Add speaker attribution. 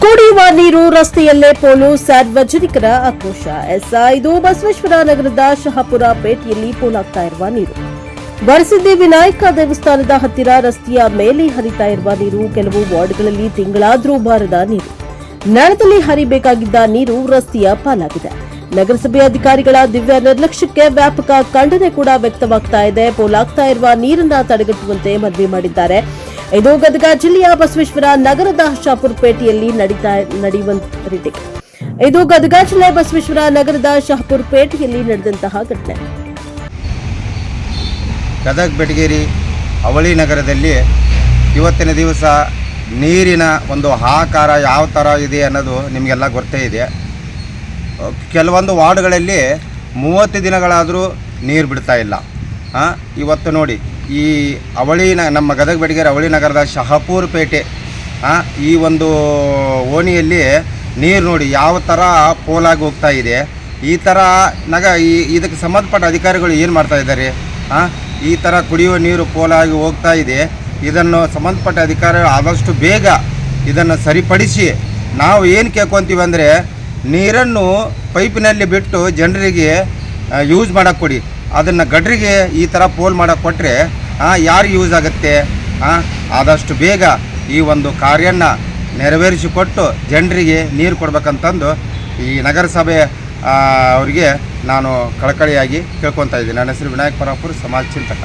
Speaker 1: ಕುಡಿಯುವ ನೀರು ರಸ್ತೆಯಲ್ಲೇ ಪೋಲು ಸಾರ್ವಜನಿಕರ ಆಕ್ರೋಶ. ಇದು ಬಸವೇಶ್ವರ ನಗರದ ಶಹಾಪುರ ಪೇಟೆಯಲ್ಲಿ ಪೋಲಾಗ್ತಾ ಇರುವ ನೀರು. ವರಸಿದ್ದಿ ವಿನಾಯಕ ದೇವಸ್ಥಾನದ ಹತ್ತಿರ ರಸ್ತೆಯ ಮೇಲೆ ಹರಿತಾ ಇರುವ ನೀರು. ಕೆಲವು ವಾರ್ಡ್ಗಳಲ್ಲಿ ತಿಂಗಳಾದರೂ ಬಾರದ ನೀರು. ನಳದಲ್ಲಿ ಹರಿಬೇಕಾಗಿದ್ದ ನೀರು ರಸ್ತೆಯ ಪಾಲಾಗಿದೆ. ನಗರಸಭೆ ಅಧಿಕಾರಿಗಳ ದಿವ್ಯ ನಿರ್ಲಕ್ಷ್ಯಕ್ಕೆ ವ್ಯಾಪಕ ಖಂಡನೆ ಕೂಡ ವ್ಯಕ್ತವಾಗ್ತಾ ಇದೆ. ಪೋಲಾಗ್ತಾ ಇರುವ ನೀರನ್ನ ತಡೆಗಟ್ಟುವಂತೆ ಮನವಿ ಮಾಡಿದ್ದಾರೆ. ಇದು ಗದಗ ಜಿಲ್ಲೆಯ ಬಸವೇಶ್ವರ ನಗರದ ಶಹಾಪುರ ಪೇಟೆಯಲ್ಲಿ ಇದು ಗದಗ ಜಿಲ್ಲೆ ಬಸವೇಶ್ವರ ನಗರದ ಶಹಾಪುರ ಪೇಟೆಯಲ್ಲಿ ನಡೆದಂತಹ ಘಟನೆ.
Speaker 2: ಗದಗ ಬೆಟಗೇರಿ ಅವಳಿ ನಗರದಲ್ಲಿ ಇವತ್ತಿನ ದಿವಸ ನೀರಿನ ಒಂದು ಹಾಕಾರ ಯಾವ ಥರ ಇದೆ ಅನ್ನೋದು ನಿಮಗೆಲ್ಲ ಗೊತ್ತೇ ಇದೆ. ಕೆಲವೊಂದು ವಾರ್ಡ್ಗಳಲ್ಲಿ 30 ದಿನಗಳಾದರೂ ನೀರು ಬಿಡ್ತಾ ಇಲ್ಲ. ಇವತ್ತು ನೋಡಿ, ಈ ನಮ್ಮ ಗದಗ ಬೆಟಗೇರಿ ಅವಳಿ ನಗರದ ಶಹಾಪುರ ಪೇಟೆ ಈ ಒಂದು ಓಣಿಯಲ್ಲಿ ನೀರು ನೋಡಿ ಯಾವ ಥರ ಪೋಲಾಗಿ ಹೋಗ್ತಾ ಇದೆ. ಈ ಥರ ಇದಕ್ಕೆ ಸಂಬಂಧಪಟ್ಟ ಅಧಿಕಾರಿಗಳು ಏನು ಮಾಡ್ತಾ ಇದ್ದಾರೆ? ಈ ಥರ ಕುಡಿಯುವ ನೀರು ಪೋಲಾಗಿ ಹೋಗ್ತಾ ಇದೆ. ಇದನ್ನು ಸಂಬಂಧಪಟ್ಟ ಅಧಿಕಾರಿಗಳು ಆದಷ್ಟು ಬೇಗ ಇದನ್ನು ಸರಿಪಡಿಸಿ, ನಾವು ಏನು ಕೇಳ್ಕೊತೀವಿ ಅಂದರೆ, ನೀರನ್ನು ಪೈಪಿನಲ್ಲಿ ಬಿಟ್ಟು ಜನರಿಗೆ ಯೂಸ್ ಮಾಡೋಕ್ಕೆ ಕೊಡಿ. ಅದನ್ನು ಗಡ್ರಿಗೆ ಈ ಥರ ಪೋಲ್ ಮಾಡೋಕ್ಕೆ ಕೊಟ್ಟರೆ ಯಾರಿಗೆ ಯೂಸ್ ಆಗುತ್ತೆ? ಆದಷ್ಟು ಬೇಗ ಈ ಒಂದು ಕಾರ್ಯನ ನೆರವೇರಿಸಿಕೊಟ್ಟು ಜನರಿಗೆ ನೀರು ಕೊಡ್ಬೇಕಂತಂದು ಈ ನಗರಸಭೆ ಅವರಿಗೆ ನಾನು ಕಳಕಳಿಯಾಗಿ ಕೇಳ್ಕೊತಾ ಇದ್ದೀನಿ. ನನ್ನ ಹೆಸರು ವಿನಾಯಕ್ ಪರಾಪುರ, ಸಮಾಜ ಚಿಂತಕ.